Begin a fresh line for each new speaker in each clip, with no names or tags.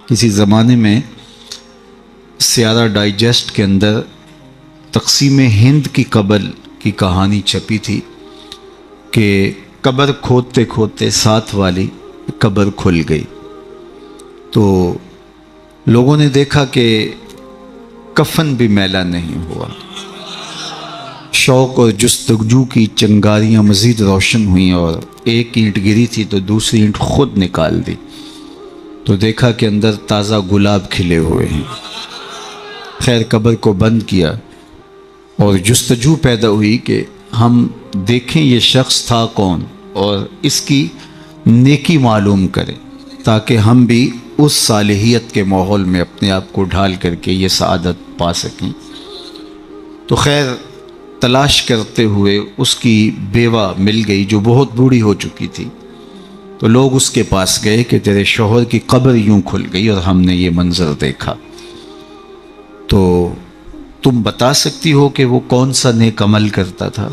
کسی زمانے میں سیارہ ڈائجسٹ کے اندر تقسیم ہند کی قبر کی کہانی چھپی تھی کہ قبر کھودتے کھودتے ساتھ والی قبر کھل گئی، تو لوگوں نے دیکھا کہ کفن بھی میلا نہیں ہوا۔ شوق اور جستجو کی چنگاریاں مزید روشن ہوئیں اور ایک اینٹ گری تھی تو دوسری اینٹ خود نکال دی، تو دیکھا کہ اندر تازہ گلاب کھلے ہوئے ہیں۔ خیر قبر کو بند کیا اور جستجو پیدا ہوئی کہ ہم دیکھیں یہ شخص تھا کون اور اس کی نیکی معلوم کریں تاکہ ہم بھی اس صالحیت کے ماحول میں اپنے آپ کو ڈھال کر کے یہ سعادت پا سکیں۔ تو خیر تلاش کرتے ہوئے اس کی بیوہ مل گئی جو بہت بوڑھی ہو چکی تھی، تو لوگ اس کے پاس گئے کہ تیرے شوہر کی قبر یوں کھل گئی اور ہم نے یہ منظر دیکھا، تو تم بتا سکتی ہو کہ وہ کون سا نیک عمل کرتا تھا؟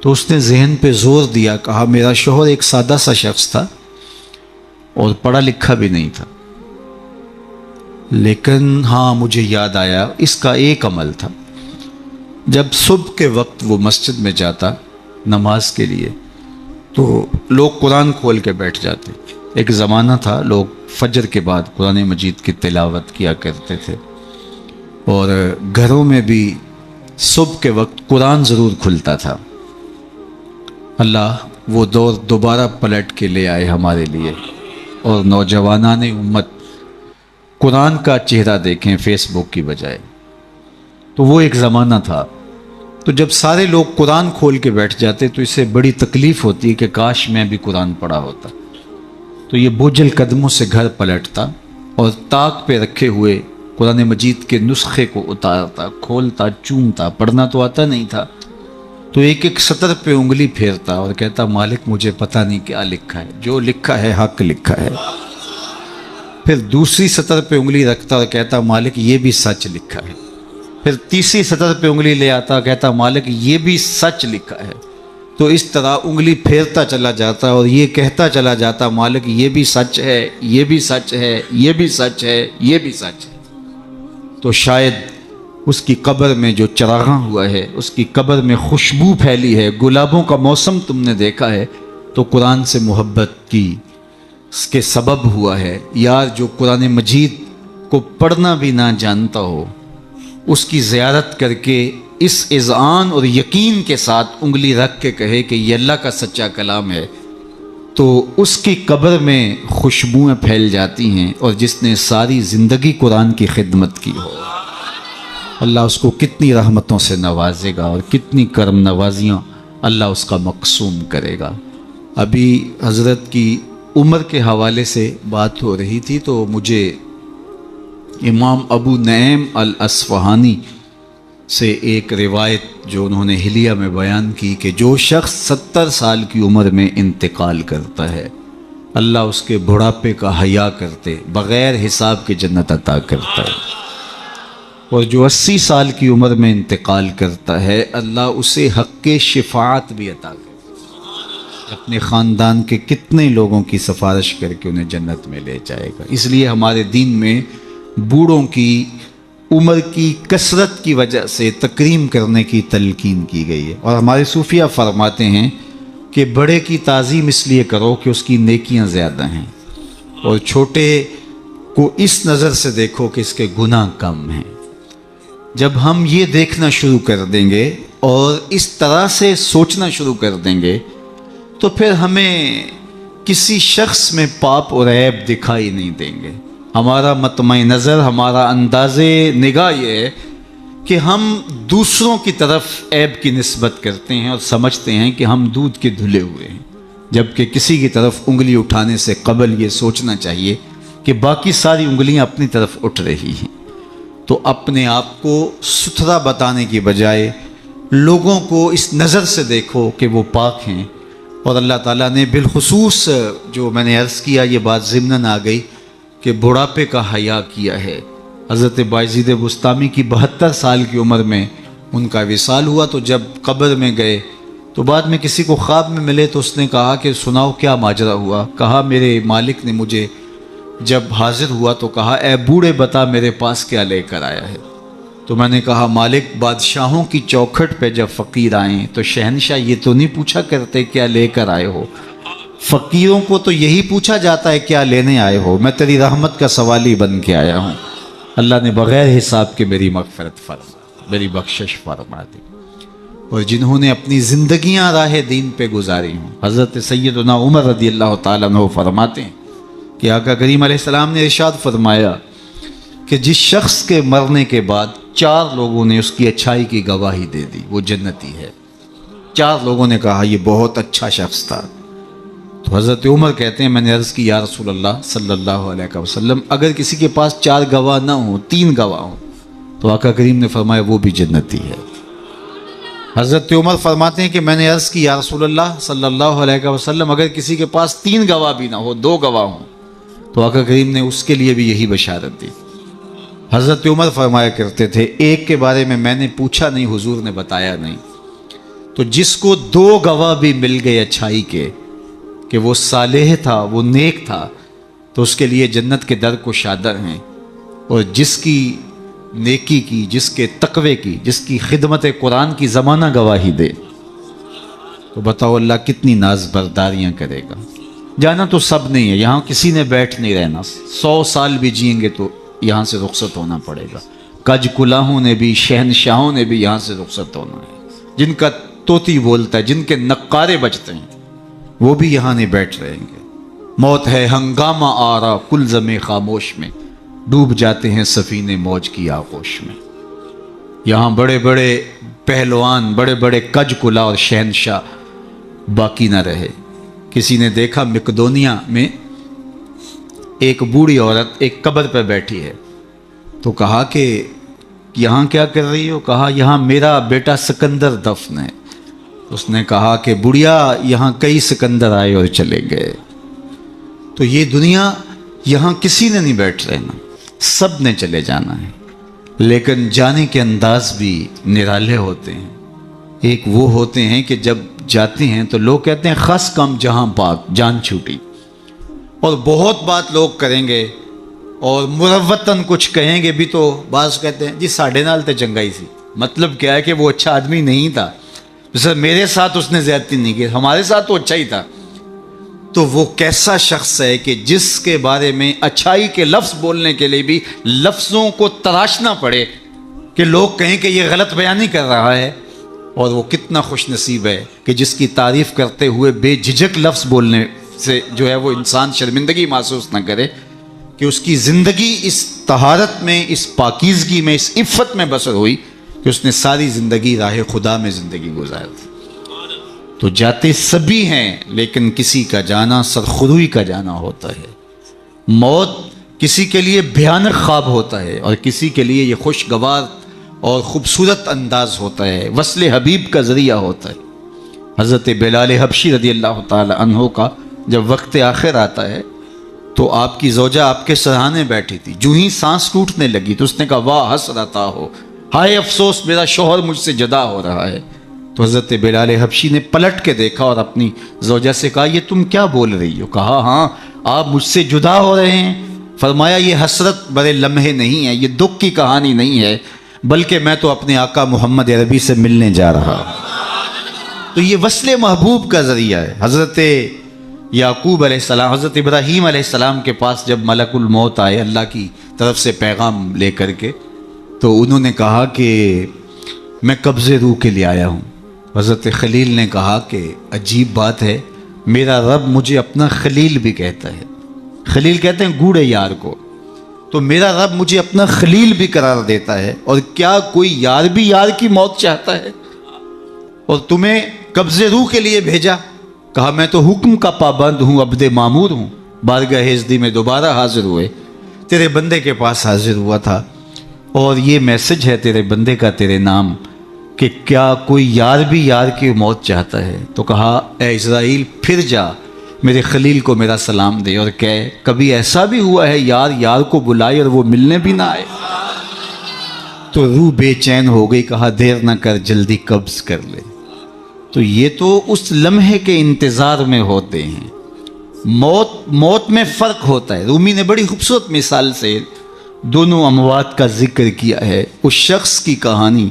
تو اس نے ذہن پہ زور دیا، کہا میرا شوہر ایک سادہ سا شخص تھا اور پڑھا لکھا بھی نہیں تھا، لیکن ہاں مجھے یاد آیا اس کا ایک عمل تھا، جب صبح کے وقت وہ مسجد میں جاتا نماز کے لیے تو لوگ قرآن کھول کے بیٹھ جاتے۔ ایک زمانہ تھا لوگ فجر کے بعد قرآن مجید کی تلاوت کیا کرتے تھے، اور گھروں میں بھی صبح کے وقت قرآن ضرور کھلتا تھا۔ اللہ وہ دور دوبارہ پلٹ کے لے آئے ہمارے لیے، اور نوجوانان امت قرآن کا چہرہ دیکھیں فیس بک کی بجائے۔ تو وہ ایک زمانہ تھا، تو جب سارے لوگ قرآن کھول کے بیٹھ جاتے تو اسے بڑی تکلیف ہوتی ہے کہ کاش میں بھی قرآن پڑھا ہوتا، تو یہ بوجھل قدموں سے گھر پلٹتا اور طاق پہ رکھے ہوئے قرآن مجید کے نسخے کو اتارتا، کھولتا، چومتا، پڑھنا تو آتا نہیں تھا، تو ایک ایک سطر پہ انگلی پھیرتا اور کہتا مالک مجھے پتہ نہیں کیا لکھا ہے، جو لکھا ہے حق لکھا ہے۔ پھر دوسری سطر پہ انگلی رکھتا اور کہتا مالک یہ بھی سچ لکھا ہے۔ پھر تیسری سطر پہ انگلی لے آتا، کہتا مالک یہ بھی سچ لکھا ہے۔ تو اس طرح انگلی پھیرتا چلا جاتا اور یہ کہتا چلا جاتا مالک یہ بھی سچ ہے، یہ بھی سچ ہے، یہ بھی سچ ہے، یہ بھی سچ ہے۔ تو شاید اس کی قبر میں جو چراغاں ہوا ہے، اس کی قبر میں خوشبو پھیلی ہے، گلابوں کا موسم تم نے دیکھا ہے، تو قرآن سے محبت کی اس کے سبب ہوا ہے۔ یار جو قرآن مجید کو پڑھنا بھی نہ جانتا ہو، اس کی زیارت کر کے اس اذعان اور یقین کے ساتھ انگلی رکھ کے کہے کہ یہ اللہ کا سچا کلام ہے، تو اس کی قبر میں خوشبوئیں پھیل جاتی ہیں، اور جس نے ساری زندگی قرآن کی خدمت کی ہو اللہ اس کو کتنی رحمتوں سے نوازے گا اور کتنی کرم نوازیاں اللہ اس کا مقسوم کرے گا۔ ابھی حضرت کی عمر کے حوالے سے بات ہو رہی تھی، تو مجھے امام ابو نعیم الاصفہانی سے ایک روایت جو انہوں نے حلیہ میں بیان کی کہ جو شخص 70 سال کی عمر میں انتقال کرتا ہے اللہ اس کے بڑھاپے کا حیا کرتے بغیر حساب کے جنت عطا کرتا ہے، اور جو 80 سال کی عمر میں انتقال کرتا ہے اللہ اسے حق شفاعت بھی عطا کرتا ہے، اپنے خاندان کے کتنے لوگوں کی سفارش کر کے انہیں جنت میں لے جائے گا۔ اس لیے ہمارے دین میں بوڑھوں کی عمر کی کثرت کی وجہ سے تکریم کرنے کی تلقین کی گئی ہے، اور ہمارے صوفیہ فرماتے ہیں کہ بڑے کی تعظیم اس لیے کرو کہ اس کی نیکیاں زیادہ ہیں، اور چھوٹے کو اس نظر سے دیکھو کہ اس کے گناہ کم ہیں۔ جب ہم یہ دیکھنا شروع کر دیں گے اور اس طرح سے سوچنا شروع کر دیں گے تو پھر ہمیں کسی شخص میں پاپ اور عیب دکھائی نہیں دیں گے۔ ہمارا مطمع نظر، ہمارا انداز نگاہ یہ ہے کہ ہم دوسروں کی طرف عیب کی نسبت کرتے ہیں اور سمجھتے ہیں کہ ہم دودھ کے دھلے ہوئے ہیں، جبکہ کسی کی طرف انگلی اٹھانے سے قبل یہ سوچنا چاہیے کہ باقی ساری انگلیاں اپنی طرف اٹھ رہی ہیں۔ تو اپنے آپ کو ستھرا بتانے کی بجائے لوگوں کو اس نظر سے دیکھو کہ وہ پاک ہیں، اور اللہ تعالیٰ نے بالخصوص جو میں نے عرض کیا یہ بات ضمناً آ گئی کہ بڑھاپے کا حیا کیا ہے۔ حضرت بایزید بسطامی کی 72 سال کی عمر میں ان کا وصال ہوا، تو جب قبر میں گئے تو بعد میں کسی کو خواب میں ملے تو اس نے کہا کہ سناؤ کیا ماجرا ہوا؟ کہا میرے مالک نے مجھے جب حاضر ہوا تو کہا اے بوڑھے بتا میرے پاس کیا لے کر آیا ہے؟ تو میں نے کہا مالک بادشاہوں کی چوکھٹ پہ جب فقیر آئیں تو شہنشاہ یہ تو نہیں پوچھا کرتے کیا لے کر آئے ہو، فقیروں کو تو یہی پوچھا جاتا ہے کیا لینے آئے ہو، میں تیری رحمت کا سوالی بن کے آیا ہوں۔ اللہ نے بغیر حساب کے میری مغفرت فرما، میری بخشش فرما دی۔ اور جنہوں نے اپنی زندگیاں راہ دین پہ گزاری ہوں، حضرت سیدنا عمر رضی اللہ تعالیٰ عنہ فرماتے ہیں کہ آقا کریم علیہ السلام نے ارشاد فرمایا کہ جس شخص کے مرنے کے بعد 4 لوگوں نے اس کی اچھائی کی گواہی دے دی وہ جنتی ہے۔ 4 لوگوں نے کہا یہ بہت اچھا شخص تھا۔ تو حضرت عمر کہتے ہیں میں نے عرض کی یا رسول اللہ صلی اللہ علیہ وسلم اگر کسی کے پاس 4 گواہ نہ ہوں 3 گواہ ہوں تو آقا کریم نے فرمایا وہ بھی جنتی ہے۔ حضرت عمر فرماتے ہیں کہ میں نے عرض کی یا رسول اللہ صلی اللہ علیہ وسلم اگر کسی کے پاس 3 گواہ بھی نہ ہو 2 گواہ ہوں تو آقا کریم نے اس کے لیے بھی یہی بشارت دی۔ حضرت عمر فرمایا کرتے تھے ایک کے بارے میں نے پوچھا نہیں حضور نے بتایا نہیں، تو جس کو 2 گواہ بھی مل گئے اچھائی کے کہ وہ صالح تھا وہ نیک تھا تو اس کے لیے جنت کے در کشادہ ہیں، اور جس کی نیکی کی، جس کے تقوی کی، جس کی خدمت قرآن کی زمانہ گواہی دے تو بتاؤ اللہ کتنی ناز برداریاں کرے گا۔ جانا تو سب نہیں ہے، یہاں کسی نے بیٹھ نہیں رہنا، 100 سال بھی جئیں گے تو یہاں سے رخصت ہونا پڑے گا۔ کج کلاہوں نے بھی شہنشاہوں نے بھی یہاں سے رخصت ہونا ہے، جن کا طوطی بولتا ہے، جن کے نقارے بجتے ہیں وہ بھی یہاں نہیں بیٹھ رہیں گے۔ موت ہے ہنگامہ آرا کلزم خاموش میں، ڈوب جاتے ہیں سفینے موج کی آغوش میں۔ یہاں بڑے بڑے پہلوان، بڑے بڑے کج کلا اور شہنشاہ باقی نہ رہے۔ کسی نے دیکھا مقدونیہ میں ایک بوڑھی عورت ایک قبر پہ بیٹھی ہے، تو کہا کہ یہاں کیا کر رہی ہو؟ کہا یہاں میرا بیٹا سکندر دفن ہے۔ اس نے کہا کہ بڑھیا یہاں کئی سکندر آئے اور چلے گئے، تو یہ دنیا یہاں کسی نے نہیں بیٹھ رہنا، سب نے چلے جانا ہے، لیکن جانے کے انداز بھی نرالے ہوتے ہیں۔ ایک وہ ہوتے ہیں کہ جب جاتے ہیں تو لوگ کہتے ہیں خس کم جہاں پاک جان چھوٹی، اور بہت بات لوگ کریں گے اور مروتاً کچھ کہیں گے بھی، تو بعض کہتے ہیں جی ساڑھے نال تے چنگائی سی، مطلب کیا ہے کہ وہ اچھا آدمی نہیں تھا، سر میرے ساتھ اس نے زیادتی نہیں کی، ہمارے ساتھ تو اچھا ہی تھا۔ تو وہ کیسا شخص ہے کہ جس کے بارے میں اچھائی کے لفظ بولنے کے لیے بھی لفظوں کو تراشنا پڑے کہ لوگ کہیں کہ یہ غلط بیانی کر رہا ہے، اور وہ کتنا خوش نصیب ہے کہ جس کی تعریف کرتے ہوئے بے جھجک لفظ بولنے سے جو ہے وہ انسان شرمندگی محسوس نہ کرے کہ اس کی زندگی اس طہارت میں، اس پاکیزگی میں، اس عفت میں بسر ہوئی کہ اس نے ساری زندگی راہ خدا میں زندگی گزار دی۔ تو جاتے سبھی ہیں لیکن کسی کا جانا سرخروئی کا جانا ہوتا ہے۔ موت کسی کے لیے بھیانک خواب ہوتا ہے اور کسی کے لیے یہ خوشگوار اور خوبصورت انداز ہوتا ہے، وصل حبیب کا ذریعہ ہوتا ہے۔ حضرت بلال حبشی رضی اللہ تعالی عنہ کا جب وقت آخر آتا ہے تو آپ کی زوجہ آپ کے سرہانے بیٹھی تھی، جو ہی سانس ٹوٹنے لگی تو اس نے کہا واہ حسرتا ہو، ہائے افسوس میرا شوہر مجھ سے جدا ہو رہا ہے۔ تو حضرت بلال حبشی نے پلٹ کے دیکھا اور اپنی زوجہ سے کہا یہ تم کیا بول رہی ہو؟ کہا ہاں آپ مجھ سے جدا ہو رہے ہیں۔ فرمایا یہ حسرت برے لمحے نہیں ہے، یہ دکھ کی کہانی نہیں ہے، بلکہ میں تو اپنے آقا محمد عربی سے ملنے جا رہا ہوں۔ تو یہ وصل محبوب کا ذریعہ ہے۔ حضرت یعقوب علیہ السلام، حضرت ابراہیم علیہ السلام کے پاس جب ملک الموت آئے اللہ کی طرف سے پیغام لے کر کے، تو انہوں نے کہا کہ میں قبض روح کے لیے آیا ہوں۔ حضرت خلیل نے کہا کہ عجیب بات ہے، میرا رب مجھے اپنا خلیل بھی کہتا ہے، خلیل کہتے ہیں گوڑے یار کو، تو میرا رب مجھے اپنا خلیل بھی قرار دیتا ہے، اور کیا کوئی یار بھی یار کی موت چاہتا ہے؟ اور تمہیں قبض روح کے لیے بھیجا؟ کہا میں تو حکم کا پابند ہوں، عبد معمور ہوں، بارگاہ ہزدی میں دوبارہ حاضر ہوئے، تیرے بندے کے پاس حاضر ہوا تھا، اور یہ میسج ہے تیرے بندے کا تیرے نام کہ کیا کوئی یار بھی یار کی موت چاہتا ہے؟ تو کہا اے اسرائیل پھر جا میرے خلیل کو میرا سلام دے اور کہے کبھی ایسا بھی ہوا ہے یار یار کو بلائے اور وہ ملنے بھی نہ آئے؟ تو روح بے چین ہو گئی، کہا دیر نہ کر جلدی قبض کر لے۔ تو یہ تو اس لمحے کے انتظار میں ہوتے ہیں، موت میں فرق ہوتا ہے. رومی نے بڑی خوبصورت مثال سے دونوں اموات کا ذکر کیا ہے. اس شخص کی کہانی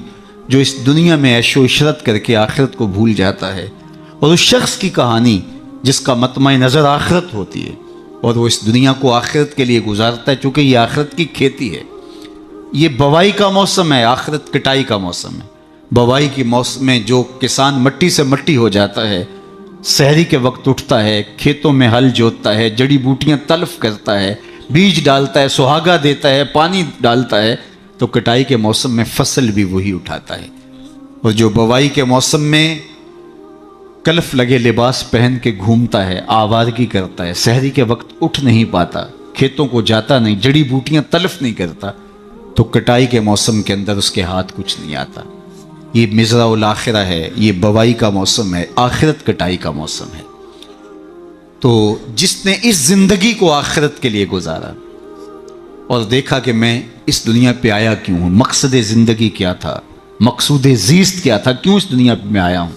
جو اس دنیا میں عیش و عشرت کر کے آخرت کو بھول جاتا ہے، اور اس شخص کی کہانی جس کا مطمع نظر آخرت ہوتی ہے اور وہ اس دنیا کو آخرت کے لیے گزارتا ہے، چونکہ یہ آخرت کی کھیتی ہے. یہ بوائی کا موسم ہے، آخرت کٹائی کا موسم ہے. بوائی کے موسم میں جو کسان مٹی سے مٹی ہو جاتا ہے، سحری کے وقت اٹھتا ہے، کھیتوں میں ہل جوتتا ہے، جڑی بوٹیاں تلف کرتا ہے، بیج ڈالتا ہے، سہاگا دیتا ہے، پانی ڈالتا ہے، تو کٹائی کے موسم میں فصل بھی وہی اٹھاتا ہے. اور جو بوائی کے موسم میں کلف لگے لباس پہن کے گھومتا ہے، آوارگی کرتا ہے، سحری کے وقت اٹھ نہیں پاتا، کھیتوں کو جاتا نہیں، جڑی بوٹیاں تلف نہیں کرتا، تو کٹائی کے موسم کے اندر اس کے ہاتھ کچھ نہیں آتا. یہ مزرع الاخرہ ہے، یہ بوائی کا موسم ہے، آخرت کٹائی کا موسم ہے. تو جس نے اس زندگی کو آخرت کے لیے گزارا اور دیکھا کہ میں اس دنیا پہ آیا کیوں ہوں، مقصد زندگی کیا تھا، مقصود زیست کیا تھا، کیوں اس دنیا پہ میں آیا ہوں،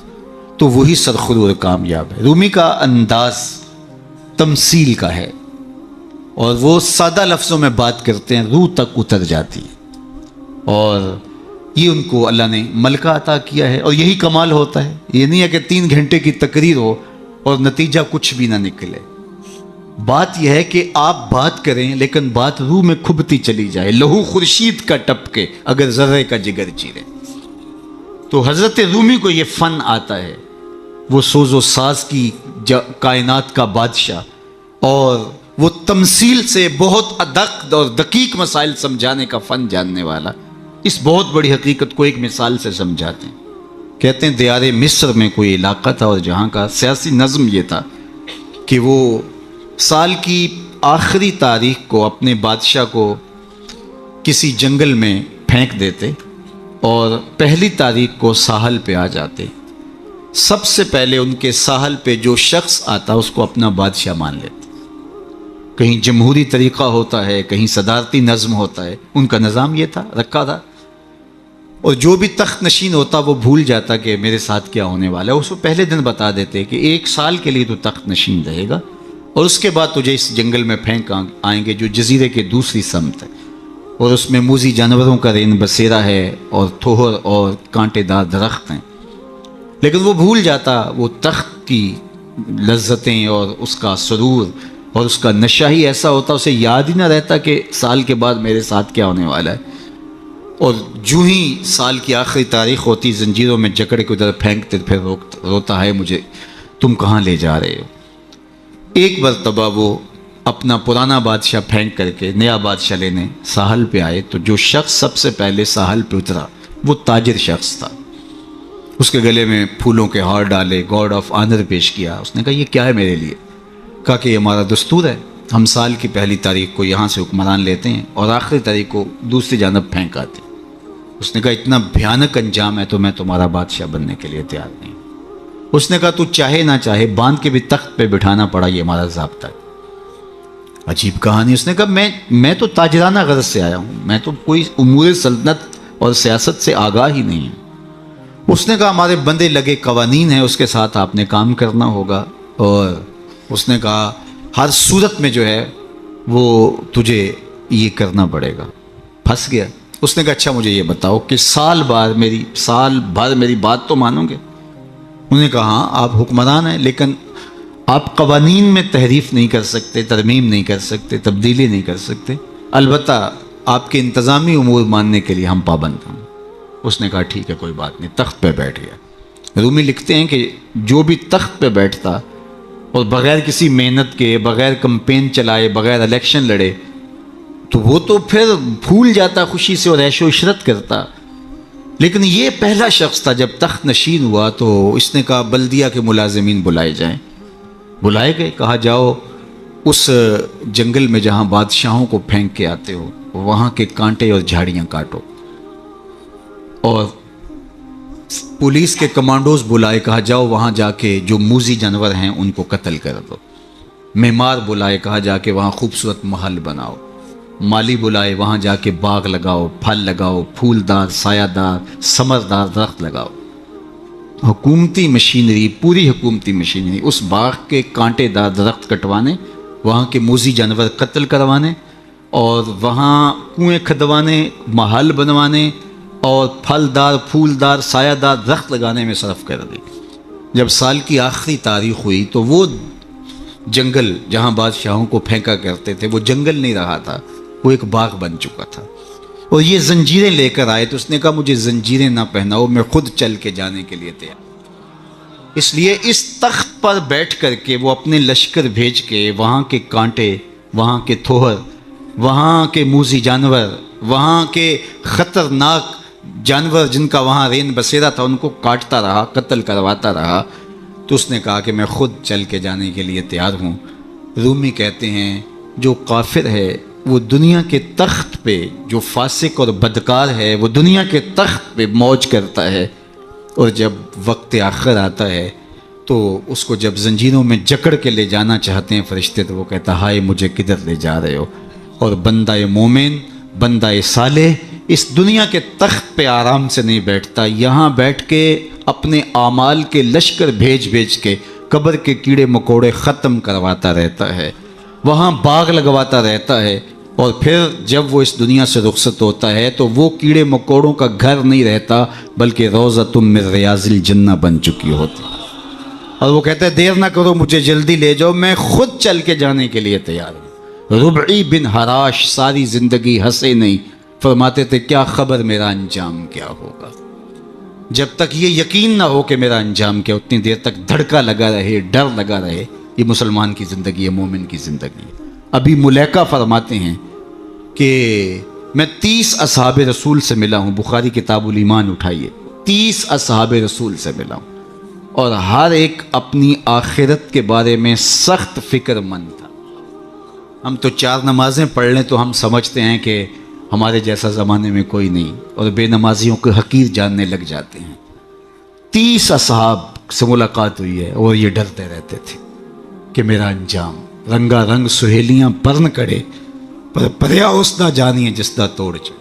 تو وہی سرخرو اور کامیاب ہے. رومی کا انداز تمثیل کا ہے اور وہ سادہ لفظوں میں بات کرتے ہیں، روح تک اتر جاتی ہے. اور یہ ان کو اللہ نے ملکہ عطا کیا ہے. اور یہی کمال ہوتا ہے. یہ نہیں ہے کہ 3 گھنٹے کی تقریر ہو اور نتیجہ کچھ بھی نہ نکلے. بات یہ ہے کہ آپ بات کریں لیکن بات روح میں کھبتی چلی جائے، لہو خورشید کا ٹپکے اگر ذرے کا جگر چیرے. تو حضرت رومی کو یہ فن آتا ہے. وہ سوز و ساز کی کائنات کا بادشاہ، اور وہ تمثیل سے بہت ادق اور دقیق مسائل سمجھانے کا فن جاننے والا اس بہت بڑی حقیقت کو ایک مثال سے سمجھاتے ہیں. کہتے ہیں دیار مصر میں کوئی علاقہ تھا اور جہاں کا سیاسی نظم یہ تھا کہ وہ سال کی آخری تاریخ کو اپنے بادشاہ کو کسی جنگل میں پھینک دیتے اور پہلی تاریخ کو ساحل پہ آ جاتے. سب سے پہلے ان کے ساحل پہ جو شخص آتا اس کو اپنا بادشاہ مان لیتے. کہیں جمہوری طریقہ ہوتا ہے، کہیں صدارتی نظم ہوتا ہے، ان کا نظام یہ تھا رکھا تھا. اور جو بھی تخت نشین ہوتا وہ بھول جاتا کہ میرے ساتھ کیا ہونے والا ہے. اس کو پہلے دن بتا دیتے کہ 1 سال کے لیے تو تخت نشین رہے گا اور اس کے بعد تجھے اس جنگل میں پھینک آئیں گے جو جزیرے کے دوسری سمت ہے، اور اس میں موذی جانوروں کا رین بسیرا ہے اور تھوہر اور کانٹے دار درخت ہیں. لیکن وہ بھول جاتا وہ تخت کی لذتیں اور اس کا سرور اور اس کا نشہ ہی ایسا ہوتا، اسے یاد ہی نہ رہتا کہ سال کے بعد میرے ساتھ کیا ہونے والا ہے. اور جو ہی سال کی آخری تاریخ ہوتی زنجیروں میں جکڑ کے ادھر پھینکتے پھر روتا ہے مجھے تم کہاں لے جا رہے ہو. ایک مرتبہ وہ اپنا پرانا بادشاہ پھینک کر کے نیا بادشاہ لینے ساحل پہ آئے تو جو شخص سب سے پہلے ساحل پہ اترا وہ تاجر شخص تھا. اس کے گلے میں پھولوں کے ہار ڈالے، گارڈ آف آنر پیش کیا. اس نے کہا یہ کیا ہے میرے لیے؟ کہا کہ یہ ہمارا دستور ہے، ہم سال کی پہلی تاریخ کو یہاں سے حکمران لیتے ہیں اور آخری تاریخ کو دوسری جانب پھینک آتے ہیں. اس نے کہا اتنا بھیانک انجام ہے تو میں تمہارا بادشاہ بننے کے لیے تیار نہیں. اس نے کہا تو چاہے نہ چاہے باندھ کے بھی تخت پہ بٹھانا پڑا، یہ ہمارا ضابطہ ہے. عجیب کہانی. اس نے کہا میں تو تاجرانہ غرض سے آیا ہوں، میں تو کوئی امور سلطنت اور سیاست سے آگاہ ہی نہیں ہوں. اس نے کہا ہمارے بندے لگے قوانین ہیں، اس کے ساتھ آپ نے کام کرنا ہوگا. اور اس نے کہا ہر صورت میں جو ہے وہ تجھے یہ کرنا پڑے گا. پھنس گیا. اس نے کہا اچھا مجھے یہ بتاؤ کہ سال بھر میری بات تو مانو گے؟ انہوں نے کہا ہاں آپ حکمران ہیں لیکن آپ قوانین میں تحریف نہیں کر سکتے، ترمیم نہیں کر سکتے، تبدیلی نہیں کر سکتے. البتہ آپ کے انتظامی امور ماننے کے لیے ہم پابند ہیں. اس نے کہا ٹھیک ہے کوئی بات نہیں. تخت پہ بیٹھ گیا. رومی لکھتے ہیں کہ جو بھی تخت پہ بیٹھتا اور بغیر کسی محنت کے، بغیر کمپین چلائے، بغیر الیکشن لڑے تو وہ تو پھر بھول جاتا خوشی سے اور عیش و عشرت کرتا. لیکن یہ پہلا شخص تھا جب تخت نشین ہوا تو اس نے کہا بلدیہ کے ملازمین بلائے جائیں. بلائے گئے. کہا جاؤ اس جنگل میں جہاں بادشاہوں کو پھینک کے آتے ہو وہاں کے کانٹے اور جھاڑیاں کاٹو. اور پولیس کے کمانڈوز بلائے. کہا جاؤ وہاں جا کے جو موذی جانور ہیں ان کو قتل کر دو. معمار بلائے. کہا جا کے وہاں خوبصورت محل بناؤ. مالی بلائے. وہاں جا کے باغ لگاؤ، پھل لگاؤ، پھولدار، سایہ دار، ثمردار درخت لگاؤ. حکومتی مشینری، پوری حکومتی مشینری، اس باغ کے کانٹے دار درخت کٹوانے، وہاں کے موذی جانور قتل کروانے، اور وہاں کنویں کھدوانے، محل بنوانے اور پھلدار پھولدار سایہ دار درخت لگانے میں صرف کر دی۔ جب سال کی آخری تاریخ ہوئی تو وہ جنگل جہاں بادشاہوں کو پھینکا کرتے تھے وہ جنگل نہیں رہا تھا، وہ ایک باغ بن چکا تھا۔ اور یہ زنجیریں لے کر آئے تو اس نے کہا مجھے زنجیریں نہ پہناؤ، میں خود چل کے جانے کے لیے تیار۔ اس لیے اس تخت پر بیٹھ کر کے وہ اپنے لشکر بھیج کے وہاں کے کانٹے، وہاں کے تھوہر، وہاں کے موذی جانور، وہاں کے خطرناک جانور جن کا وہاں رین بسیرا تھا ان کو کاٹتا رہا، قتل کرواتا رہا۔ تو اس نے کہا کہ میں خود چل کے جانے کے لیے تیار ہوں۔ رومی کہتے ہیں جو کافر ہے وہ دنیا کے تخت پہ، جو فاسق اور بدکار ہے وہ دنیا کے تخت پہ موج کرتا ہے، اور جب وقت آخر آتا ہے تو اس کو جب زنجیروں میں جکڑ کے لے جانا چاہتے ہیں فرشتے تو وہ کہتا ہائے مجھے کدھر لے جا رہے ہو۔ اور بندہ مومن، بندہ صالح اس دنیا کے تخت پہ آرام سے نہیں بیٹھتا، یہاں بیٹھ کے اپنے اعمال کے لشکر بھیج بھیج کے قبر کے کیڑے مکوڑے ختم کرواتا رہتا ہے، وہاں باغ لگواتا رہتا ہے، اور پھر جب وہ اس دنیا سے رخصت ہوتا ہے تو وہ کیڑے مکوڑوں کا گھر نہیں رہتا بلکہ روضۃ من ریاض الجنہ بن چکی ہوتی۔ اور وہ کہتا ہے دیر نہ کرو مجھے جلدی لے جاؤ، میں خود چل کے جانے کے لیے تیار ہوں۔ ربعی بن حراش ساری زندگی ہنسے نہیں، فرماتے تھے کیا خبر میرا انجام کیا ہوگا۔ جب تک یہ یقین نہ ہو کہ میرا انجام کیا، اتنی دیر تک دھڑکا لگا رہے، ڈر لگا رہے۔ یہ مسلمان کی زندگی ہے، مومن کی زندگی ہے۔ ابھی ملیکہ فرماتے ہیں کہ میں 30 اصحاب رسول سے ملا ہوں، بخاری کتاب الایمان اٹھائیے، 30 اصحاب رسول سے ملا ہوں، اور ہر ایک اپنی آخرت کے بارے میں سخت فکر مند تھا۔ ہم تو 4 نمازیں پڑھ لیں تو ہم سمجھتے ہیں کہ ہمارے جیسا زمانے میں کوئی نہیں، اور بے نمازیوں کو حقیر جاننے لگ جاتے ہیں۔ 30 اصحاب سے ملاقات ہوئی ہے اور یہ ڈرتے رہتے تھے کہ میرا انجام، رنگا رنگ سہیلیاں پرن کڑے پر پریا اس نہ جانیے جس دا توڑ چے۔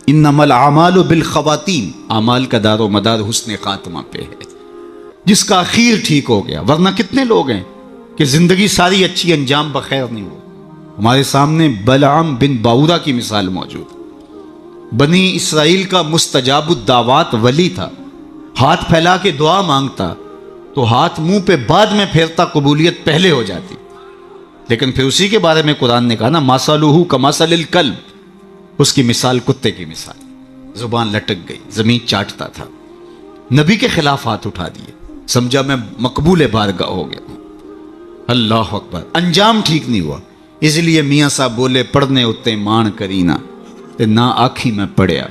انما الاعمال بالخواتیم، اعمال کا دار و مدار حسن خاتمہ پہ ہے، جس کا اخیر ٹھیک ہو گیا۔ ورنہ کتنے لوگ ہیں کہ زندگی ساری اچھی، انجام بخیر نہیں ہو۔ ہمارے سامنے بلعام بن باورا کی مثال موجود، بنی اسرائیل کا مستجاب الدعوات ولی تھا، ہاتھ پھیلا کے دعا مانگتا تو ہاتھ منہ پہ بعد میں پھیرتا، قبولیت پہلے ہو جاتی۔ لیکن پھر اسی کے بارے میں قرآن نے کہا نا مثلہ کمثل الکلب، اس کی مثال کتے کی مثال، زبان لٹک گئی، زمین چاٹتا تھا، نبی کے خلاف ہاتھ اٹھا دیے، سمجھا میں مقبول بارگاہ ہو گیا۔ اللہ اکبر، انجام ٹھیک نہیں ہوا۔ اس لیے میاں صاحب بولے پڑھنے اتے مان کرینا تے نہ آکھی میں پڑھیا،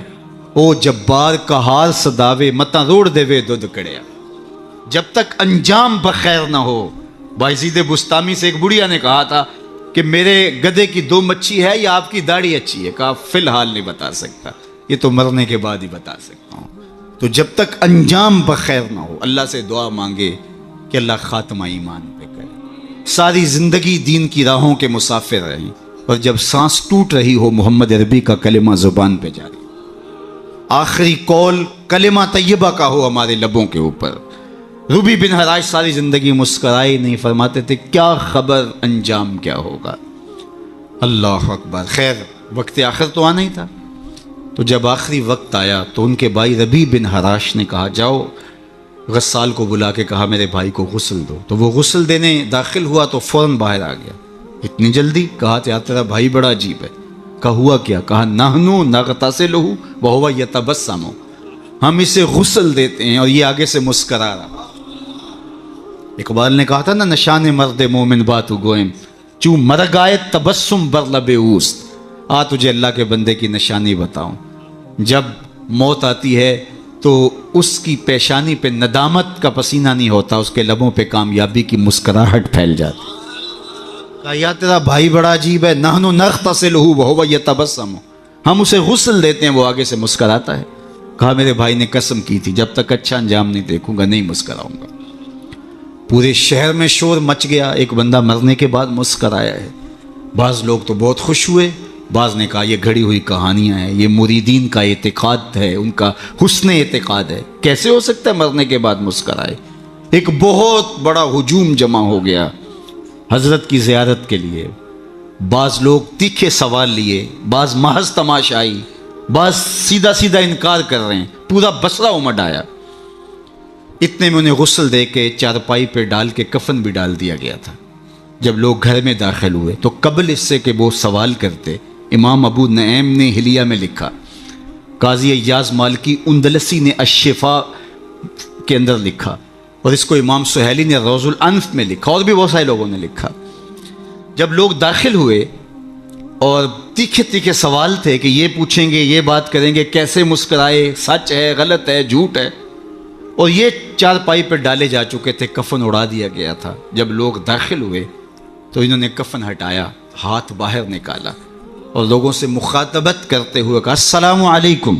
او جبار کہار صداوے متا روڑ دے وے دودھ کڑیا۔ جب تک انجام بخیر نہ ہو۔ بایزید بستامی سے ایک بڑھیا نے کہا تھا کہ میرے گدھے کی 2 مچھی ہے یا آپ کی داڑھی اچھی ہے؟ کہا فی الحال نہیں بتا سکتا، یہ تو مرنے کے بعد ہی بتا سکتا ہوں۔ تو جب تک انجام بخیر نہ ہو اللہ سے دعا مانگے کہ اللہ خاتمہ ایمان پہ کرے۔ ساری زندگی دین کی راہوں کے مسافر رہیں، اور جب سانس ٹوٹ رہی ہو محمد عربی کا کلمہ زبان پہ جاری، آخری قول کلمہ طیبہ کا ہو ہمارے لبوں کے اوپر۔ ربی بن حراش ساری زندگی مسکرائے نہیں، فرماتے تھے کیا خبر انجام کیا ہوگا۔ اللہ اکبر۔ خیر وقت آخر تو آنا ہی تھا، تو جب آخری وقت آیا تو ان کے بھائی ربی بن حراش نے کہا جاؤ، غسال کو بلا کے کہا میرے بھائی کو غسل دو۔ تو وہ غسل دینے داخل ہوا تو فوراً باہر آ گیا۔ اتنی جلدی؟ کہا یار تیرا بھائی بڑا عجیب ہے۔ کہا ہوا کیا؟ کہا نحنو نغتسلہ وہو یتبسم، ہم اسے غسل دیتے ہیں اور یہ آگے سے مسکرا رہا۔ اقبال نے کہا تھا نا نشان مرد مومن باتو گوئم، چوں مرگ آئے تبسم بر لب اوست۔ آ تجھے اللہ کے بندے کی نشانی بتاؤں، جب موت آتی ہے تو اس کی پیشانی پہ ندامت کا پسینہ نہیں ہوتا، اس کے لبوں پہ کامیابی کی مسکراہٹ پھیل جاتی۔ کہا یا تیرا بھائی بڑا عجیب ہے، نحنو نغتسلہ وہو یتبسم، ہم اسے غسل دیتے ہیں وہ آگے سے مسکراتا ہے۔ کہا میرے بھائی نے قسم کی تھی جب تک اچھا انجام نہیں دیکھوں گا نہیں مسکراؤں گا۔ پورے شہر میں شور مچ گیا، ایک بندہ مرنے کے بعد مسکرایا ہے۔ بعض لوگ تو بہت خوش ہوئے، بعض نے کہا یہ گھڑی ہوئی کہانیاں ہیں، یہ مریدین کا اعتقاد ہے، ان کا حسن اعتقاد ہے، کیسے ہو سکتا ہے مرنے کے بعد مسکرائے۔ ایک بہت بڑا ہجوم جمع ہو گیا حضرت کی زیارت کے لیے، بعض لوگ تیکھے سوال لیے، بعض محض تماشائی، بعض سیدھا سیدھا انکار کر رہے ہیں، پورا بصرہ امڈ آیا۔ اتنے میں انہیں غسل دے کے چارپائی پہ ڈال کے کفن بھی ڈال دیا گیا تھا۔ جب لوگ گھر میں داخل ہوئے تو قبل اس سے کہ وہ سوال کرتے، امام ابو نعیم نے حلیہ میں لکھا، قاضی ایاز مالکی اندلسی نے الشفاء کے اندر لکھا، اور اس کو امام سہیلی نے روض الانف میں لکھا، اور بھی بہت سارے لوگوں نے لکھا۔ جب لوگ داخل ہوئے اور تیکھے تیکھے سوال تھے کہ یہ پوچھیں گے، یہ بات کریں گے، کیسے مسکرائے، سچ ہے، غلط ہے، جھوٹ ہے، اور یہ چارپائی پہ ڈالے جا چکے تھے، کفن اڑا دیا گیا تھا۔ جب لوگ داخل ہوئے تو انہوں نے کفن ہٹایا، ہاتھ باہر نکالا اور لوگوں سے مخاطبت کرتے ہوئے کہا السلام علیکم۔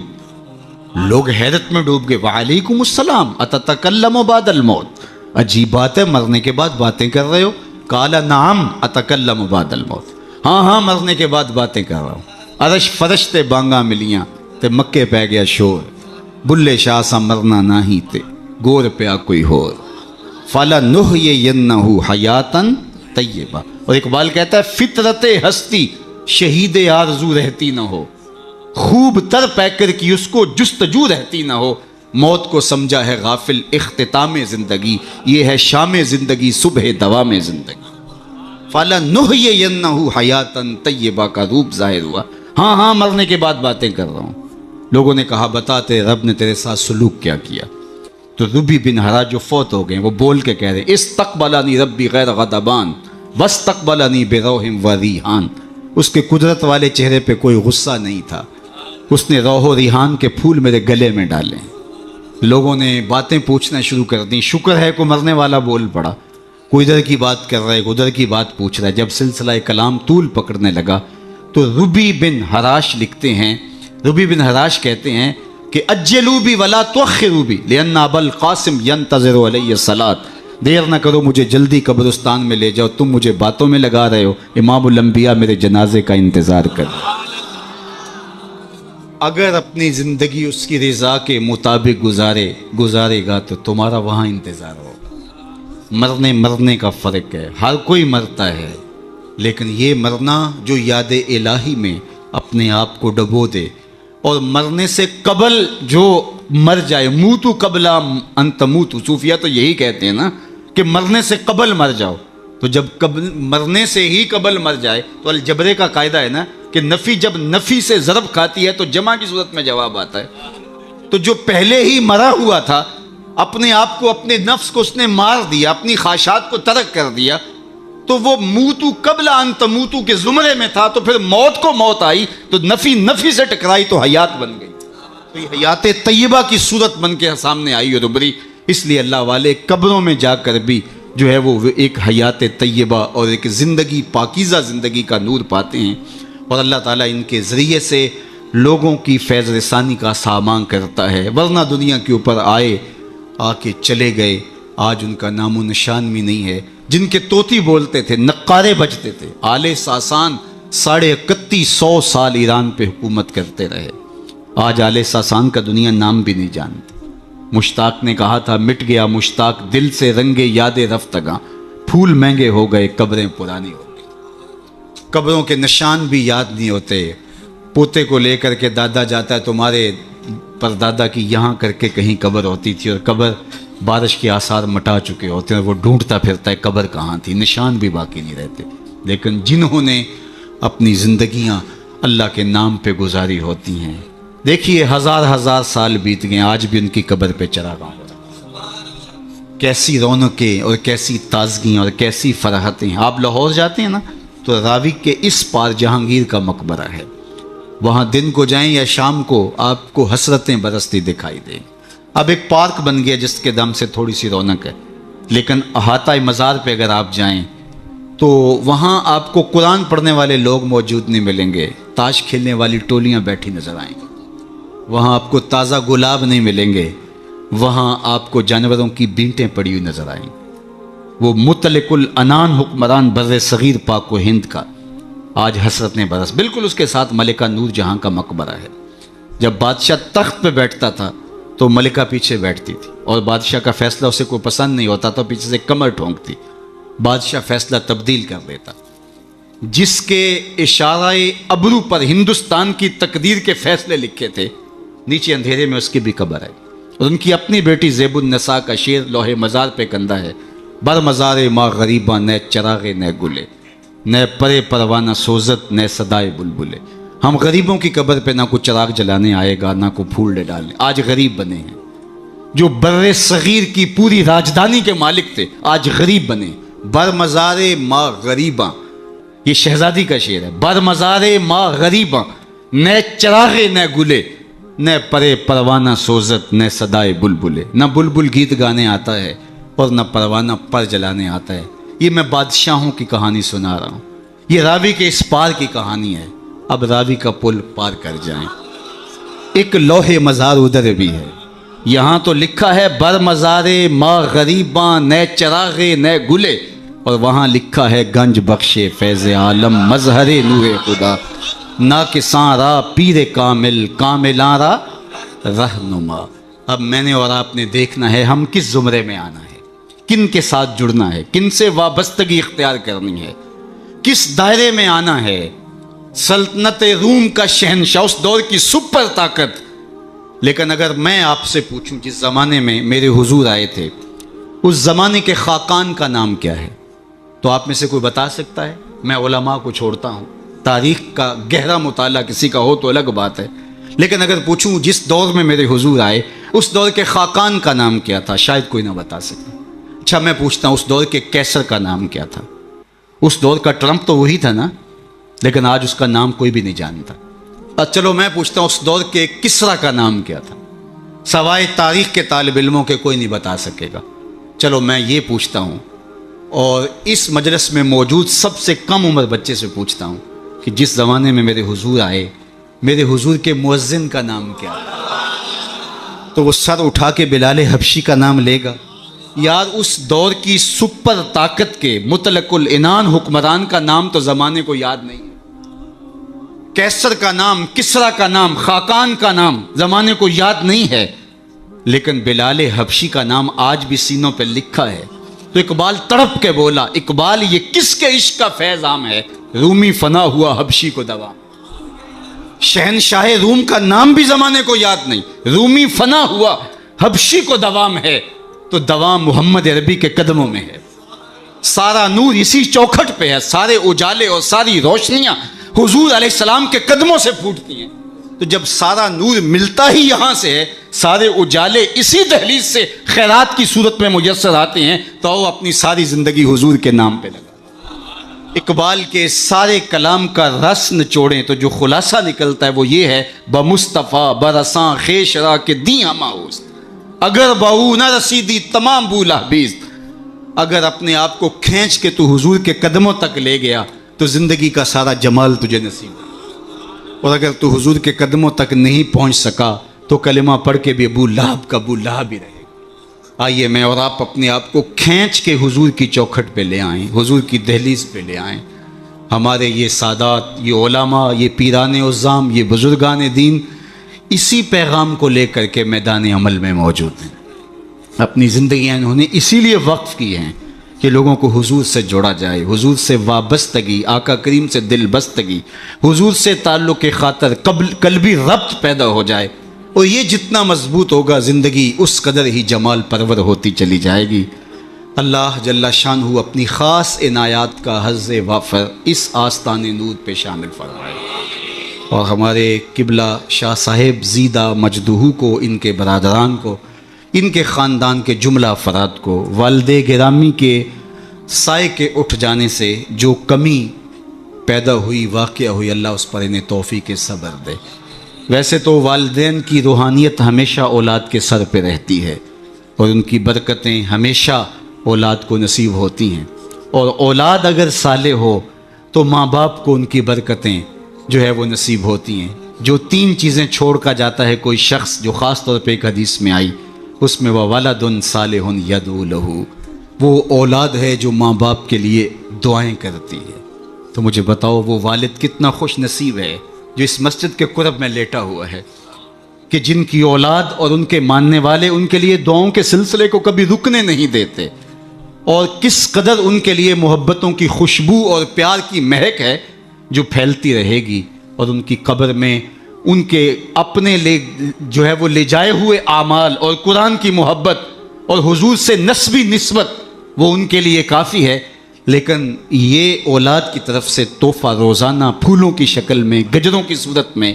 لوگ حیرت میں ڈوب گئے، وعلیکم السلام اتتکلم بعد الموت، عجیب بات ہے، مرنے کے بعد باتیں کر رہے ہو؟ قال نعم اتکلم بعد الموت، ہاں ہاں مرنے کے بعد باتیں کر رہا ہوں۔ عرش فرش تے بانگا ملیاں تے مکے پہ گیا شور، بلے شاہ سا مرنا نہ ہی تے گور پیا کوئی ہور، فَلَنُحْيِيَنَّهُ حَيَاتًا طیبہ۔ اور اقبال کہتا ہے فطرت ہستی شہید آرزو رہتی نہ ہو، خوب تر پیکر کی اس کو جستجو رہتی نہ ہو، موت کو سمجھا ہے غافل اختتام زندگی، یہ ہے شام زندگی صبح دوام زندگی۔ فَلَنُحْيِيَنَّهُ حَيَاتًا طیبہ کا روپ ظاہر ہوا، ہاں ہاں مرنے کے بعد باتیں کر رہا ہوں۔ لوگوں نے کہا بتا تیرے رب نے تیرے ساتھ سلوک کیا کیا؟ تو ربی بن ہرا جو فوت ہو گئے وہ بول کے کہہ رہے استقبلنی ربی غیر غضبان واستقبلنی بروح و ریحان، اس کے قدرت والے چہرے پہ کوئی غصہ نہیں تھا، اس نے روح و ریحان کے پھول میرے گلے میں ڈالے۔ لوگوں نے باتیں پوچھنا شروع کر دیں، شکر ہے کوئی مرنے والا بول پڑا، کوئی ادھر کی بات کر رہا ہے، ادھر کی بات پوچھ رہا ہے۔ جب سلسلہ کلام طول پکڑنے لگا تو ربی بن ہراش لکھتے ہیں، ربی بن ہراش کہتے ہیں کہ اجلوا بی ولا تؤخروا بی لان ابا القاسم ينتظر علی الصلاۃ، دیر نہ کرو مجھے جلدی قبرستان میں لے جاؤ، تم مجھے باتوں میں لگا رہے ہو، امام الانبیاء میرے جنازے کا انتظار کر رہے۔ اگر اپنی زندگی اس کی رضا کے مطابق گزارے گا تو تمہارا وہاں انتظار ہوگا۔ مرنے کا فرق ہے، ہر کوئی مرتا ہے، لیکن یہ مرنا جو یاد الہی میں اپنے آپ کو ڈبو دے، اور مرنے سے قبل جو مر جائے، موتو قبل ان تموتو، صوفیہ تو یہی کہتے ہیں نا کہ مرنے سے قبل مر جاؤ، تو جب مرنے سے ہی قبل مر جائے تو الجبرے کا قاعدہ ہے نا کہ نفی جب نفی سے ضرب کھاتی ہے تو جمع کی صورت میں جواب آتا ہے۔ تو جو پہلے ہی مرا ہوا تھا، اپنے آپ کو، اپنے نفس کو اس نے مار دیا، اپنی خواہشات کو ترک کر دیا، تو وہ موتو قبل ان تموتو کے زمرے میں تھا، تو پھر موت کو موت آئی تو نفی سے ٹکرائی تو حیات بن گئی، تو یہ حیات طیبہ کی صورت بن کے سامنے آئی اور ابھری۔ اس لیے اللہ والے قبروں میں جا کر بھی جو ہے وہ ایک حیات طیبہ اور ایک زندگی، پاکیزہ زندگی کا نور پاتے ہیں، اور اللہ تعالیٰ ان کے ذریعے سے لوگوں کی فیض رسانی کا سامان کرتا ہے، ورنہ دنیا کے اوپر آئے، آ کے چلے گئے، آج ان کا نام و نشان بھی نہیں ہے۔ جن کے طوطی بولتے تھے، نقارے بجتے تھے، آل ساسان 3150 سال ایران پہ حکومت کرتے رہے، آج آل ساسان کا دنیا نام بھی نہیں جانتی۔ مشتاق نے کہا تھا مٹ گیا مشتاق دل سے رنگے یاد رفتگاں، پھول مہنگے ہو گئے قبریں پرانی ہو گئی۔ قبروں کے نشان بھی یاد نہیں ہوتے۔ پوتے کو لے کر کے دادا جاتا ہے، تمہارے پردادا کی یہاں کر کے کہیں قبر ہوتی تھی، اور قبر بارش کے آثار مٹا چکے ہوتے ہیں، وہ ڈھونڈتا پھرتا ہے قبر کہاں تھی، نشان بھی باقی نہیں رہتے۔ لیکن جنہوں نے اپنی زندگیاں اللہ کے نام پہ گزاری ہوتی ہیں، دیکھیے ہزار سال بیت گئے، آج بھی ان کی قبر پہ چراغاں ہو رہا ہے۔ کیسی رونقیں اور کیسی تازگیاں اور کیسی فرحتیں۔ آپ لاہور جاتے ہیں نا تو راوی کے اس پار جہانگیر کا مقبرہ ہے، وہاں دن کو جائیں یا شام کو آپ کو حسرتیں برستی دکھائی دیں۔ اب ایک پارک بن گیا جس کے دم سے تھوڑی سی رونق ہے، لیکن احاطہ مزار پہ اگر آپ جائیں تو وہاں آپ کو قرآن پڑھنے والے لوگ موجود نہیں ملیں گے، تاش کھیلنے والی ٹولیاں بیٹھی نظر آئیں گی، وہاں آپ کو تازہ گلاب نہیں ملیں گے، وہاں آپ کو جانوروں کی بینٹیں پڑی ہوئی نظر آئیں گی۔ وہ مطلق العنان حکمران بر صغیر پاک و ہند کا آج حسرت نے برس. بالکل اس کے ساتھ ملکہ نور جہاں کا مقبرہ ہے. جب بادشاہ تخت پہ بیٹھتا تھا تو ملکہ پیچھے بیٹھتی تھی، اور بادشاہ کا فیصلہ اسے کوئی پسند نہیں ہوتا تو پیچھے سے کمر ٹھونکتی، بادشاہ فیصلہ تبدیل کر دیتا. جس کے اشارہ ابرو پر ہندوستان کی تقدیر کے فیصلے لکھے تھے، نیچے اندھیرے میں اس کی بھی قبر ہے. اور ان کی اپنی بیٹی زیب النساء کا شعر لوح مزار پہ کندہ ہے: بر مزار ماں غریباں نہ چراغ نہ گلے، نہ پرے پروانہ سوزت نہ صدائے بلبلے. ہم غریبوں کی قبر پہ نہ کوئی چراغ جلانے آئے گا، نہ کوئی پھول ڈالنے. آج غریب بنے ہیں. جو بر صغیر کی پوری راجدھانی کے مالک تھے آج غریب بنے. بر مزار ماں غریباں، یہ شہزادی کا شعر ہے. بر مزار ماں غریباں نہ چراغ نہ گلے، نہ پرے پروانہ سوزت نہ صدائے بلبلے. نہ بلبل گیت گانے آتا ہے اور نہ پروانہ پر جلانے آتا ہے. یہ میں بادشاہوں کی کہانی سنا رہا ہوں. یہ راوی کے اس پار کی کہانی ہے. اب راوی کا پل پار کر جائیں. ایک لوح مزار ادھر بھی ہے. یہاں تو لکھا ہے بر مزار ماں غریباں نہ چراغ نہ گلے، اور وہاں لکھا ہے گنج بخش فیض عالم مظہر نور خدا، نا کساں را پیر کامل کاملاں را رہنما. اب میں نے اور آپ نے دیکھنا ہے ہم کس زمرے میں آنا ہے، کن کے ساتھ جڑنا ہے، کن سے وابستگی اختیار کرنی ہے، کس دائرے میں آنا ہے. سلطنت روم کا شہنشاہ، اس دور کی سپر طاقت. لیکن اگر میں آپ سے پوچھوں جس زمانے میں میرے حضور آئے تھے اس زمانے کے خاقان کا نام کیا ہے، تو آپ میں سے کوئی بتا سکتا ہے؟ میں علماء کو چھوڑتا ہوں، تاریخ کا گہرا مطالعہ کسی کا ہو تو الگ بات ہے. لیکن اگر پوچھوں جس دور میں میرے حضور آئے اس دور کے خاقان کا نام کیا تھا، شاید کوئی نہ بتا سکتا. اچھا میں پوچھتا ہوں اس دور کے کیسر کا نام کیا تھا؟ اس دور کا ٹرمپ تو وہی تھا نا، لیکن آج اس کا نام کوئی بھی نہیں جانتا. چلو میں پوچھتا ہوں اس دور کے کسرا کا نام کیا تھا؟ سوائے تاریخ کے طالب علموں کے کوئی نہیں بتا سکے گا. چلو میں یہ پوچھتا ہوں، اور اس مجلس میں موجود سب سے کم عمر بچے سے پوچھتا ہوں کہ جس زمانے میں میرے حضور آئے میرے حضور کے مؤذن کا نام کیا ہے؟ تو وہ سر اٹھا کے بلال حبشی کا نام لے گا. یار اس دور کی سپر طاقت کے مطلق العنان حکمران کا نام تو زمانے کو یاد نہیں ہے. کیسر کا نام، کسرا کا نام، خاقان کا نام زمانے کو یاد نہیں ہے، لیکن بلال حبشی کا نام آج بھی سینوں پہ لکھا ہے. تو اقبال تڑپ کے بولا، اقبال یہ کس کے عشق کا فیض عام ہے؟ رومی فنا ہوا حبشی کو دوا. شہنشاہ روم کا نام بھی زمانے کو یاد نہیں، رومی فنا ہوا حبشی کو دوام ہے. تو دوام محمد عربی کے قدموں میں ہے. سارا نور اسی چوکھٹ پہ ہے، سارے اجالے اور ساری روشنیاں حضور علیہ السلام کے قدموں سے پھوٹتی ہیں. تو جب سارا نور ملتا ہی یہاں سے ہے، سارے اجالے اسی دہلیز سے خیرات کی صورت میں میسر آتے ہیں، تو وہ اپنی ساری زندگی حضور کے نام پہ لگا. اقبال کے سارے کلام کا رس نچوڑیں تو جو خلاصہ نکلتا ہے وہ یہ ہے: بمصطفیٰ برساں خیش را کے دی ہماؤست، اگر بہو نہ رسیدی تمام بولا بیز. اگر اپنے آپ کو کھینچ کے تو حضور کے قدموں تک لے گیا تو زندگی کا سارا جمال تجھے نصیب ہے. اور اگر تو حضور کے قدموں تک نہیں پہنچ سکا تو کلمہ پڑھ کے بھی ابو لہب کا ابو لہب ہی رہے. آئیے میں اور آپ اپنے آپ کو کھینچ کے حضور کی چوکھٹ پہ لے آئیں، حضور کی دہلیز پہ لے آئیں. ہمارے یہ سادات، یہ علماء، یہ پیران عظام، یہ بزرگان دین اسی پیغام کو لے کر کے میدان عمل میں موجود ہیں. اپنی زندگیاں انہوں نے اسی لیے وقف کی ہیں کہ لوگوں کو حضور سے جوڑا جائے، حضور سے وابستگی، آقا کریم سے دل بستگی، حضور سے تعلق خاطر قلبی ربط پیدا ہو جائے. اور یہ جتنا مضبوط ہوگا زندگی اس قدر ہی جمال پرور ہوتی چلی جائے گی. اللہ جل شانہ اپنی خاص عنایات کا حظ وافر اس آستان نور پہ شامل فرمائے، اور ہمارے قبلہ شاہ صاحب زیدہ مجدہو کو، ان کے برادران کو، ان کے خاندان کے جملہ افراد کو والد گرامی کے سائے کے اٹھ جانے سے جو کمی پیدا ہوئی، واقعہ ہوئی، اللہ اس پر انہیں توفیق صبر دے. ویسے تو والدین کی روحانیت ہمیشہ اولاد کے سر پہ رہتی ہے، اور ان کی برکتیں ہمیشہ اولاد کو نصیب ہوتی ہیں. اور اولاد اگر صالح ہو تو ماں باپ کو ان کی برکتیں جو ہے وہ نصیب ہوتی ہیں. جو 3 چیزیں چھوڑ کر جاتا ہے کوئی شخص، جو خاص طور پہ ایک حدیث میں آئی، اس میں وَوَلَدٌ صَالِحٌ يَدْعُو لَهُ، وہ اولاد ہے جو ماں باپ کے لیے دعائیں کرتی ہے. تو مجھے بتاؤ وہ والد کتنا خوش نصیب ہے جو اس مسجد کے قرب میں لیٹا ہوا ہے، کہ جن کی اولاد اور ان کے ماننے والے ان کے لیے دعاؤں کے سلسلے کو کبھی رکنے نہیں دیتے، اور کس قدر ان کے لیے محبتوں کی خوشبو اور پیار کی مہک ہے جو پھیلتی رہے گی، اور ان کی قبر میں ان کے اپنے جو ہے وہ لے جائے ہوئے اعمال اور قرآن کی محبت اور حضور سے نسبی نسبت وہ ان کے لیے کافی ہے۔ لیکن یہ اولاد کی طرف سے تحفہ روزانہ پھولوں کی شکل میں، گجروں کی صورت میں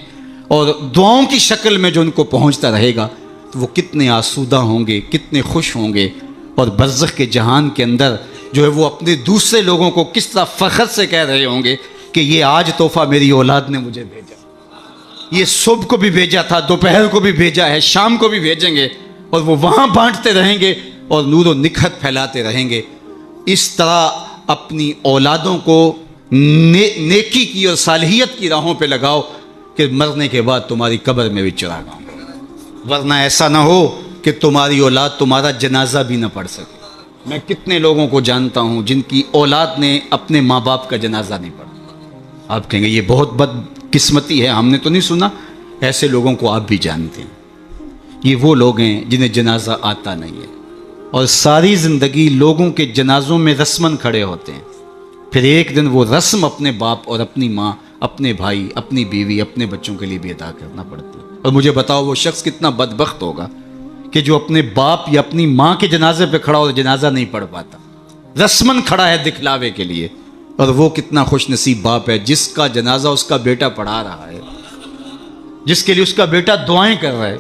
اور دعاؤں کی شکل میں جو ان کو پہنچتا رہے گا، تو وہ کتنے آسودہ ہوں گے، کتنے خوش ہوں گے، اور برزخ کے جہان کے اندر جو ہے وہ اپنے دوسرے لوگوں کو کس طرح فخر سے کہہ رہے ہوں گے کہ یہ آج تحفہ میری اولاد نے مجھے بھیجا، یہ صبح کو بھی بھیجا تھا، دوپہر کو بھی بھیجا ہے، شام کو بھی بھیجیں گے، اور وہ وہاں بانٹتے رہیں گے اور نور و نکھت پھیلاتے رہیں گے۔ اس طرح اپنی اولادوں کو نیکی کی اور صالحیت کی راہوں پہ لگاؤ کہ مرنے کے بعد تمہاری قبر میں بھی چراغ ہوں، ورنہ ایسا نہ ہو کہ تمہاری اولاد تمہارا جنازہ بھی نہ پڑھ سکے۔ میں کتنے لوگوں کو جانتا ہوں جن کی اولاد نے اپنے ماں باپ کا جنازہ نہیں پڑھا۔ آپ کہیں گے یہ بہت بد قسمتی ہے، ہم نے تو نہیں سنا۔ ایسے لوگوں کو آپ بھی جانتے ہیں، یہ وہ لوگ ہیں جنہیں جنازہ آتا نہیں ہے، اور ساری زندگی لوگوں کے جنازوں میں رسماً کھڑے ہوتے ہیں، پھر ایک دن وہ رسم اپنے باپ اور اپنی ماں، اپنے بھائی، اپنی بیوی، اپنے بچوں کے لیے بھی ادا کرنا پڑتی ہے۔ اور مجھے بتاؤ وہ شخص کتنا بدبخت ہوگا کہ جو اپنے باپ یا اپنی ماں کے جنازے پہ کھڑا ہو جنازہ نہیں پڑھ پاتا، رسماً کھڑا ہے دکھلاوے کے لیے، اور وہ کتنا خوش نصیب باپ ہے جس کا جنازہ اس کا بیٹا پڑھا رہا ہے، جس کے لیے اس کا بیٹا دعائیں کر رہا ہے،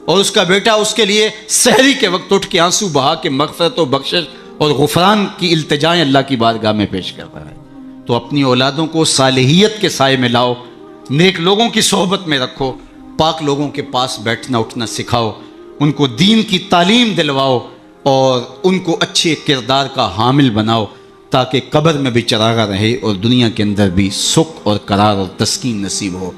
اور اس کا بیٹا اس کے لیے سحری کے وقت اٹھ کے آنسو بہا کے مغفرت و بخشش اور غفران کی التجائیں اللہ کی بارگاہ میں پیش کر رہا ہے۔ تو اپنی اولادوں کو صالحیت کے سائے میں لاؤ، نیک لوگوں کی صحبت میں رکھو، پاک لوگوں کے پاس بیٹھنا اٹھنا سکھاؤ، ان کو دین کی تعلیم دلواؤ، اور ان کو اچھے کردار کا حامل بناؤ، تاکہ قبر میں بھی چراغاں رہے اور دنیا کے اندر بھی سکھ اور قرار اور تسکین نصیب ہو۔